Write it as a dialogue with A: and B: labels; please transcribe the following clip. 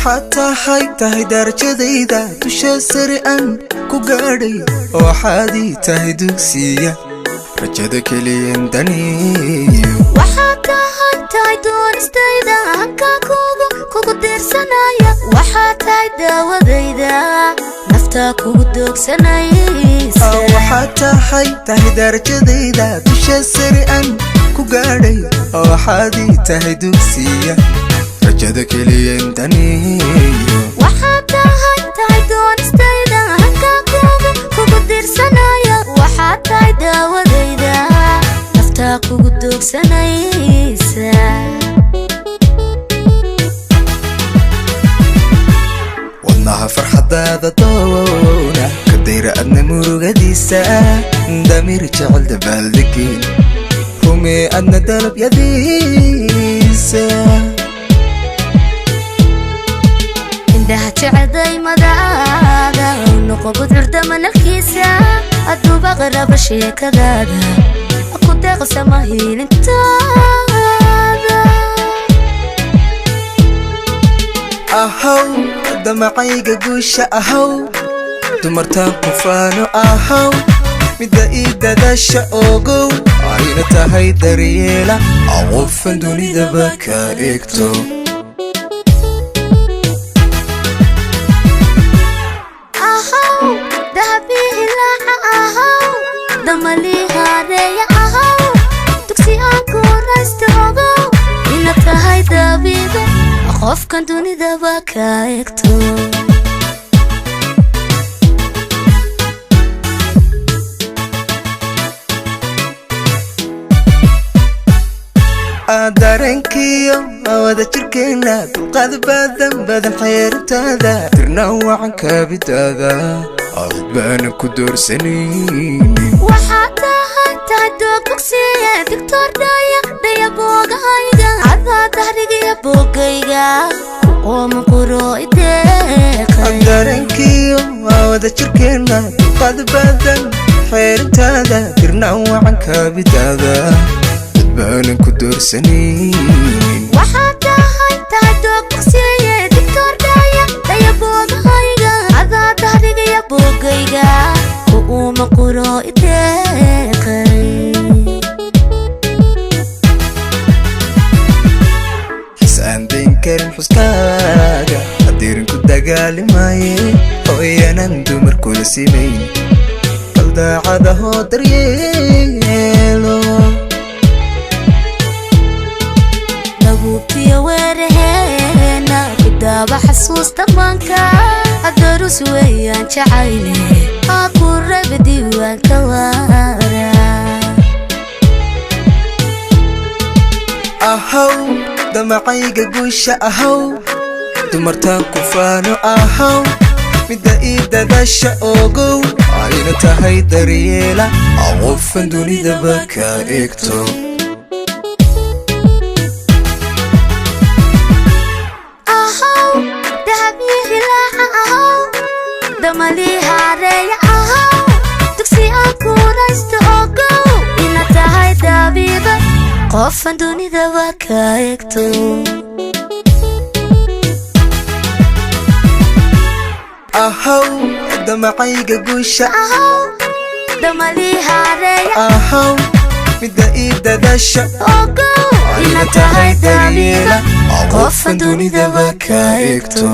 A: وحتى هاي درجة تشسر أن كقاري وحادي دوكسية رجد كلين دني
B: وحتى هاي دون استيدا هكا كوكو دير سنايا وحتى داوديدا نفتا كوكو دوك سنايسا
A: وحتى هاي درجة تشسر أن كقاري وحادي دوكسية رجد كلين دني
B: وحتى هاي دون استيدا هكا كوكو دير سنايا وحتى داوديدا نفتا كوكو دوك سنايسا
A: والله فرحة هذا طونا كدير أدنى مرغديسا دمير جعل دبالدكين رمي أدنى دلب يديسا
B: عندها تعدي مدادا ونقبض عردما الكيسا أدو بغرب الشي كذادا أكو داغسا ماهين انتادا
A: ahaw damacayga guusha ahaw dumartaan ku faano ahaw midda ii dadasha ogow ayna tahay daryeela qofan dunidaba ka eegto
B: ahaw dahabi ilaaha ahaw damali haareeya ahaw dugsi aan ku raysto ogow ina tahay dabiiba qofkan dunidaba ka eegto
A: dareenkiyo wada jirkeena dulqaad badan xeerintaada tirna wacan kabidaada aad baanan ku doorsanaynin
B: waxaa tahay doog bogsiye victor daya boogahayga cadaa dahrigiya boogayga qooma quro ideeqay
A: dareenkiyo wada jirkeena dulqaad badan xeerintaada tirna wacan kabidaada baanan ku doorsanaynin
B: waxaa tahay doog bogsiye victor daya boogahayga cadaa dahrigiya boogayga qooma quro ideeqay
A: xisaan karin xuskaaga hadiirin ku dagaalimaye hooyanan dumar kula simayn kaldaacadahoo daryeelo
B: nabuubtiya weeraheena bidaaba xasuusta maanka adarus weeyaan jacayle aku raba diiwaanka waara
A: ahaw damacayga guusha ahaw dumartaan ku faano ahaw midda ii dadasha ogow ayna tahay daryeela qofan dunidaba ka eegto
B: ahaw dahabi ilaaha ahaw damali haareeya ahaw dugsi aan ku raysto ogow ina tahay dabiiba qofan dunidaba ka eegto
A: ahaw damacayga guusha
B: ahaw damali haareeya
A: ahaw midda ii dadasha
B: ogow ina tahay dabiiba qofan dunidaba ka eegto